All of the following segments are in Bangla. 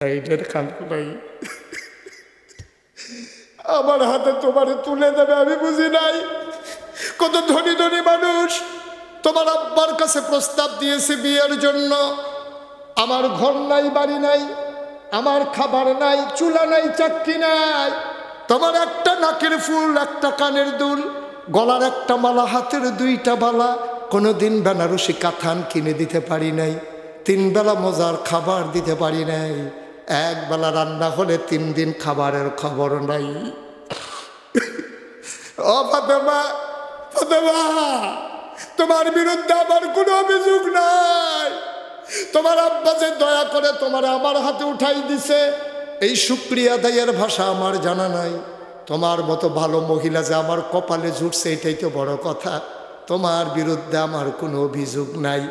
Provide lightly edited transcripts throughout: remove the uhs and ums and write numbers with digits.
এইটার কান্না নাই, আমার হাতে তোমারে তুলে দেবে আমি বুঝি নাই। কত ধনী ধনী মানুষ তোমার আব্বার কাছে প্রস্তাব দিয়েছে বিয়ের জন্য, আমার ঘর নাই, বাড়ি নাই, আমার খাবার নাই, চুলা নাই, চাক্কি নাই, তোমার একটা নাকের ফুল, একটা কানের দুল, গলার একটা মালা, হাতের দুইটা বালা, কোনোদিন বেনারসি কাথান কিনে দিতে পারি নাই, 3 বেলা মজার খাবার দিতে পারি নাই, 1 বেলা রান্না হলে 3 দিন খাবারের খবর নাই। ও ফাতেমা, ফাতেমা, তোমার বিরুদ্ধে আমার কোনো অভিযোগ নাই। তোমার আব্বা যে দয়া করে তোমার আমার হাতে উঠাই দিছে, এই শুকরিয়া আদায়ের ভাষা আমার জানা নাই। তোমার মতো ভালো মহিলা যে আমার কপালে জুটছে এটাই তো বড় কথা। তোমার বিরুদ্ধে আমার কোনো অভিযোগ নাই।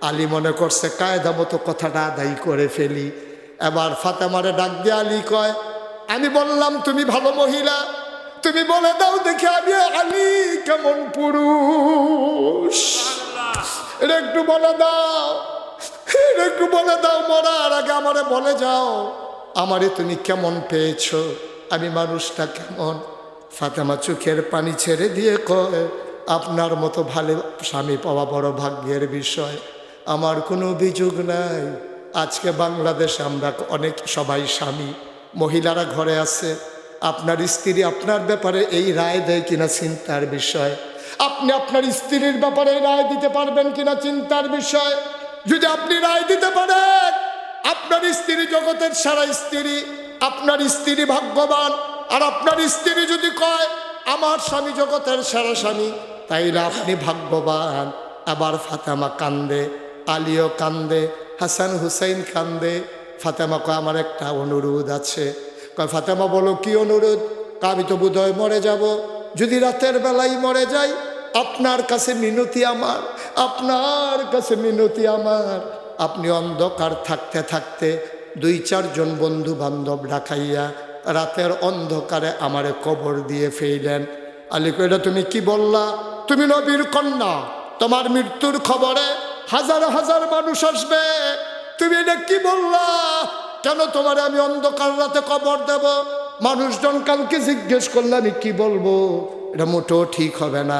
আলী মনে করছে কায়দা মতো কথাটা আদায় করে ফেলি। এবার ফাতেমারে ডাক দিয়ে আলী কয়, আমি বললাম তুমি ভালো মহিলা, তুমি বলে দাও দেখি আমি আলী কেমন পুরুষ, এটা একটু বলে দাও, এটা একটু বলে দাও, মরার আগে আমারে বলে যাও আমারে তুমি কেমন পেয়েছো, আমি মানুষটা কেমন। ফাতেমা চোখের পানি ছেড়ে দিয়ে কয়, আপনার মতো ভালো স্বামী পাওয়া বড় ভাগ্যের বিষয়, আমার কোনো অভিযোগ নাই। আজকে বাংলাদেশে আমরা অনেক সবাই স্বামী, মহিলারা ঘরে আছে, আপনার স্ত্রী আপনার ব্যাপারে এই রায় দেয় কিনা চিন্তার বিষয়। আপনি আপনার স্ত্রীর ব্যাপারে রায় দিতে পারবেন কিনা চিন্তার বিষয়। যদি আপনি রায় দিতে পারেন, আপনার স্ত্রী জগতের সারা স্ত্রী, আপনার স্ত্রী ভাগ্যবান, আর আপনার স্ত্রী যদি কয় আমার স্বামী জগতের সারা স্বামী, তাইলে আপনি ভাগ্যবান। আবার ফাতেমা কান্দে, আলীও কান্দে, হাসান হুসাইন কান্দে। ফাতেমা কয় আমার একটা অনুরোধ আছে। কয় ফাতেমা বলো কি অনুরোধ? আমি তো বোধহয় মরে যাব, যদি রাতের বেলায় মরে যাই, আপনার কাছে মিনতি আমার, আপনার কাছে মিনতি আমার, আপনি অন্ধকার থাকতে থাকতে 2-4 জন বন্ধু বান্ধব ডাকাইয়া রাতের অন্ধকারে আমারে কবর দিয়ে ফেললেন। আলী কইলা তুমি কি বললা? তুমি নবীর কন্যা, তোমার মৃত্যুর খবরে হাজার হাজার মানুষ আসবে, তুমি এটা কি বললা? কেন তোমারে আমি অন্ধকার রাতে কবর দেব? মানুষজন কালকে জিজ্ঞেস করলে আমি কি বলবো? এটা মোটেও ঠিক হবে না।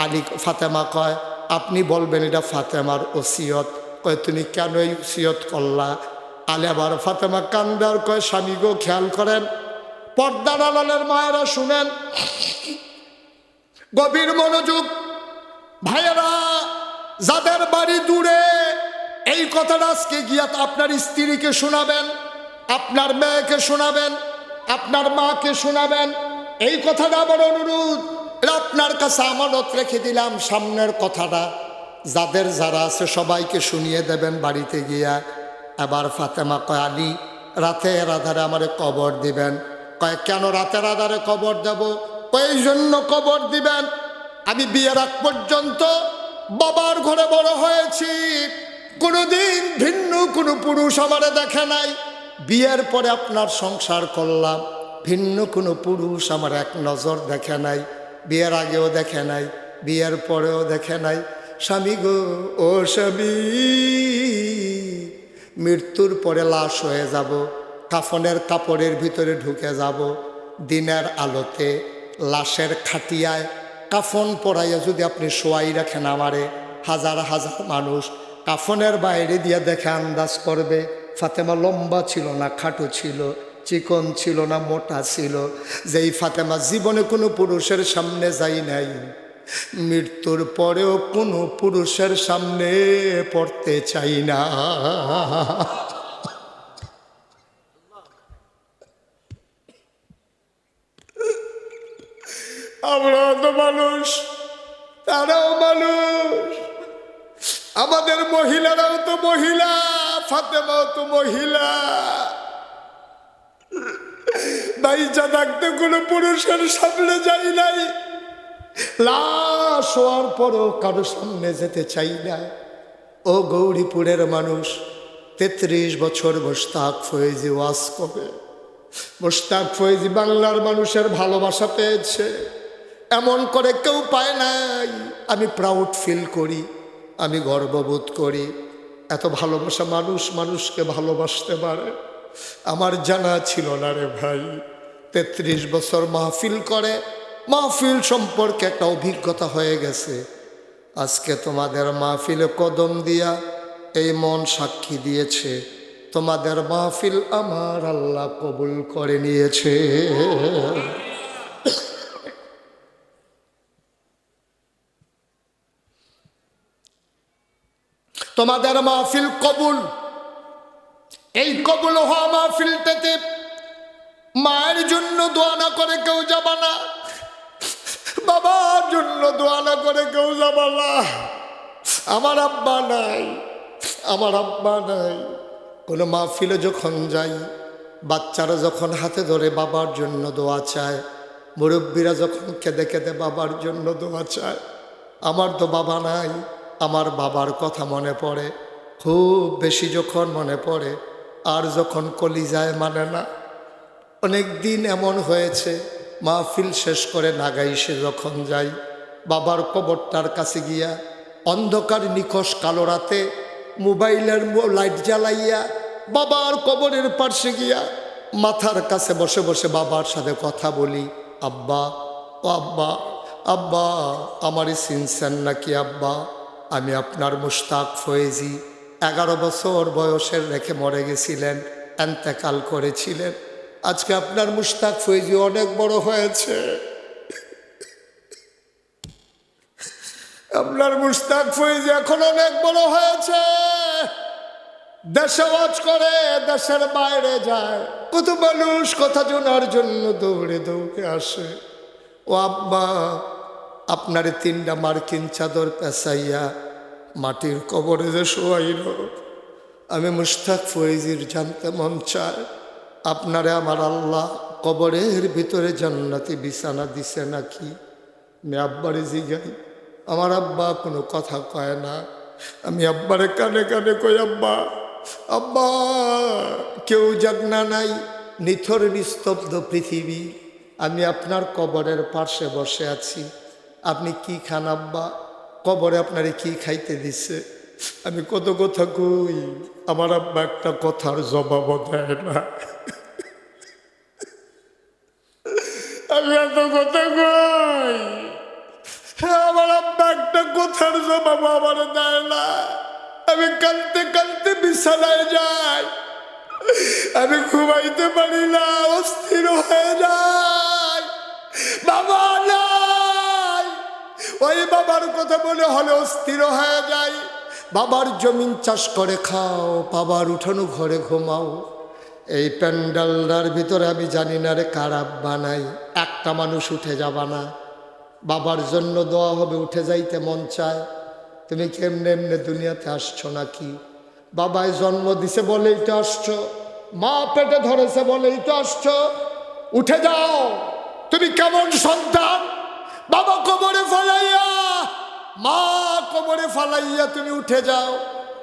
আলী ফাতেমা কয় আপনি বলবেন, এটা ফাতেমার ওসিয়ত। কয় তুমি কেন এই ওসিয়ত করলা? আলী আবার ফাতেমা কান্দার কয় স্বামী গো খেয়াল করেন, পর্দার আড়ালের মায়েরা শুনেন, গভীর মনোযোগ, ভাইয়েরা যাদের বাড়ি দূরে, এই কথাটা আজকে গিয়া আপনার স্ত্রীকে শোনাবেন, আপনার মেয়েকে শোনাবেন, আপনার মাকে শোনাবেন। এই কথাটা আমার অনুরোধ, এটা আপনার কাছে আমানত রেখে দিলাম। সামনের কথাটা যাদের যারা আছে সবাইকে শুনিয়ে দেবেন বাড়িতে গিয়া। এবার ফাতেমা কয় আলী রাতের আধারে আমারে কবর দিবেন। কয় কেন রাতের আধারে কবর দেব? ওই জন্য কবর দিবেন, আমি বিয়ের আগ পর্যন্ত বাবার ঘরে বড় হয়েছি, কোনোদিন ভিন্ন কোনো পুরুষ আমারে দেখে নাই। বিয়ের পরে আপনার সংসার করলাম, ভিন্ন কোনো পুরুষ আমার এক নজর দেখে নাই, বিয়ের আগেও দেখে নাই, বিয়ের পরেও দেখে নাই। স্বামী গো, ও স্বামী, মৃত্যুর পরে লাশ হয়ে যাব, কাফনের কাপড়ের ভিতরে ঢুকে যাব, দিনের আলোতে লাশের খাটিয়ায় কাফন পরাইয়া যদি আপনি শোয়াই রাখেন আমারে, হাজার হাজার মানুষ কাফনের বাইরে দিয়ে দেখে আন্দাজ করবে ফাতেমা লম্বা ছিল না খাটো ছিল, চিকন ছিল না মোটা ছিল। যেই ফাতেমা জীবনে কোনো পুরুষের সামনে যাই নাই, মৃত্যুর পরেও কোনো পুরুষের সামনে পড়তে চাই না। আমরাও তো মানুষ, তারাও মানুষ, আমাদের মহিলারাও তো মহিলা, ফাতেমাও তো মহিলা। বাইচা থাকতে কোনো পুরুষের সামনে যাই নাই, লাশ হওয়ার পরও কারো সামনে যেতে চাই না। ও গৌরীপুরের মানুষ, 33 বছর মোশতাক ফয়েজি ওয়াজ করে, মোশতাক ফয়েজি বাংলার মানুষের ভালোবাসা পেয়েছে, এমন করে কেউ পায় নাই। আমি প্রাউড ফিল করি, আমি গর্ববোধ করি, এত ভালোবাসা মানুষ মানুষকে ভালোবাসতে পারে। আমার জানা ছিল না রে ভাই। 33 বছর মাহফিল করে, মাহফিল সম্পর্কে একটা অভিজ্ঞতা হয়ে গেছে। আজকে তোমাদের মাহফিলে কদম দিয়া এই মন সাক্ষী দিয়েছে, তোমাদের মাহফিল আমার আল্লাহ কবুল করে নিয়েছে। তোমাদের মাহফিল কবুল। এই কবুল হওয়া মাহফিলটাতে মায়ের জন্য দোয়া না করে কেউ যাবা না, বাবার জন্য দোয়া না করে কেউ যাবা না। আমার আব্বা নাই, আমার আব্বা নাই। কোনো মাহফিলে যখন যাই, বাচ্চারা যখন হাতে ধরে বাবার জন্য দোয়া চায়, মুরব্বীরা যখন কেঁদে কেঁদে বাবার জন্য দোয়া চায়, আমার তো বাবা নাই। আমার বাবার কথা মনে পড়ে, খুব বেশি যখন মনে পড়ে, আর যখন কলিজায় মানে না। অনেক দিন এমন হয়েছে মাহফিল শেষ করে নাগাইশে যখন যাই, বাবার কবরটার কাছে গিয়া অন্ধকার নিখোশ কালো রাতে মোবাইলের লাইট জ্বালাইয়া বাবার কবরের পাশে গিয়া মাথার কাছে বসে বসে বাবার সাথে কথা বলি, আব্বা ও আব্বা, আব্বা আমারই চিনছেন নাকি আব্বা? আমি আপনার মুশতাক ফয়েজি, 11 বছর বয়সের রেখে মরে গেছিলেন, এন্তেকাল করেছিলেন। আজকে আপনার মুশতাক ফয়েজি অনেক বড় হয়েছে। আপনার মুশতাক ফয়েজি এখন অনেক বড় হয়েছে, দেশে ওয়াজ করে, দেশের বাইরে যায়, কত মানুষ কথা শোনার জন্য দৌড়ে দৌড়ে আসে। ও আব্বা, আপনার 3টা মার্কিন চাদর পেঁচাইয়া মাটির কবরে যে শোয়াইল, আমি মুশতাক ফয়েজির জানতে মন চায়, আপনারে আমার আল্লাহ কবরের ভিতরে জান্নাতি বিছানা দিছে নাকি? আমি আব্বারে জিগাই, আমার আব্বা কোনো কথা কয় না। আমি আব্বারে কানে কানে কই, আব্বা, আব্বা কেউ জাগনা নাই, নিথর নিস্তব্ধ পৃথিবী, আমি আপনার কবরের পাশে বসে আছি, আপনি কি খান আব্বা? কবরে আপনারে কি খাইতে দিছে? আমি কত কথা কই, আমার আব্বা একটা কথার জবাবও দেয় না। আমি এত কথা কই, আমার আব্বা একটা কথার জবাব আমার দেয় না। আমি কাঁদতে কাঁদতে বিছানায় যাই, আমি ঘুমাইতে পারি না, অস্থির হয়ে যাই। বাবা নাই, ওই বাবার কথা মনে হলে অস্থির হয়ে যাই। বাবার জমিন চাষ করে খাও, বাবার উঠানো ঘরে ঘুমাও। এই প্যান্ডালটার ভিতরে আমি জানি না রে কার আব্বা নাই, একটা মানুষ উঠে যাবা না। বাবার জন্য দোয়া হবে, উঠে যাইতে মন চায়। তুমি কেমনে এমনি দুনিয়াতে আসছো নাকি? বাবায় জন্ম দিছে বলেই তো আসছো, মা পেটে ধরেছে বলেই তো আসছো। উঠে যাও, তুমি কেমন সন্তান? বাবা কবরে ফালাইয়া, মা কবরে ফালাইয়া তুমি উঠে যাও।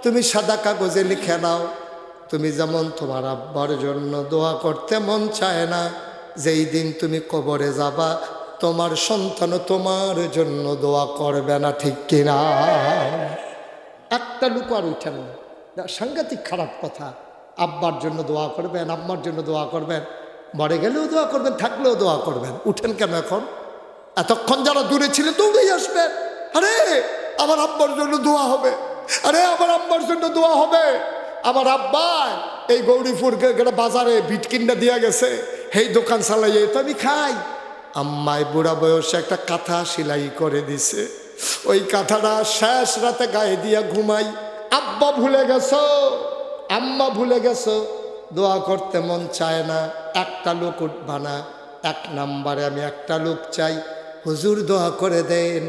তুমি সাদা কাগজে লিখে নাও, তুমি যেমন তোমার আব্বার জন্য দোয়া করতে মন চায় না, যেই দিন তুমি কবরে যাবা তোমার সন্তানও তোমার জন্য দোয়া করবে না, ঠিক কিনা? একটা লোক আর উঠেন না, সাংঘাতিক খারাপ কথা। আব্বার জন্য দোয়া করবেন, আম্মার জন্য দোয়া করবেন, মরে গেলেও দোয়া করবেন, থাকলেও দোয়া করবেন। উঠেন কেন এখন? এতক্ষণ যারা দূরে ছিল দৌড়েই আসবেন, আরে আমার আব্বার জন্য দোয়া হবে, আরে আমার আব্বার জন্য দোয়া হবে। আমার আব্বা এই গৌরীপুর বাজারে বিটকিনটা দিয়া গেছে, এই দোকান চালাইয়ে তো আমি খাই। আম্মায় বুড়া বয়সে একটা কাঁথা সেলাই করে দিছে, ওই কাঁথাটা শেষ রাতে গায়ে দিয়া ঘুমাই। আব্বা ভুলে গেছো, আম্মা ভুলে গেছো, দোয়া করতে মন চায় না। একটা লোক উঠবা না, 1 নম্বরে আমি একটা লোক চাই, হুজুর দোয়া করে দেন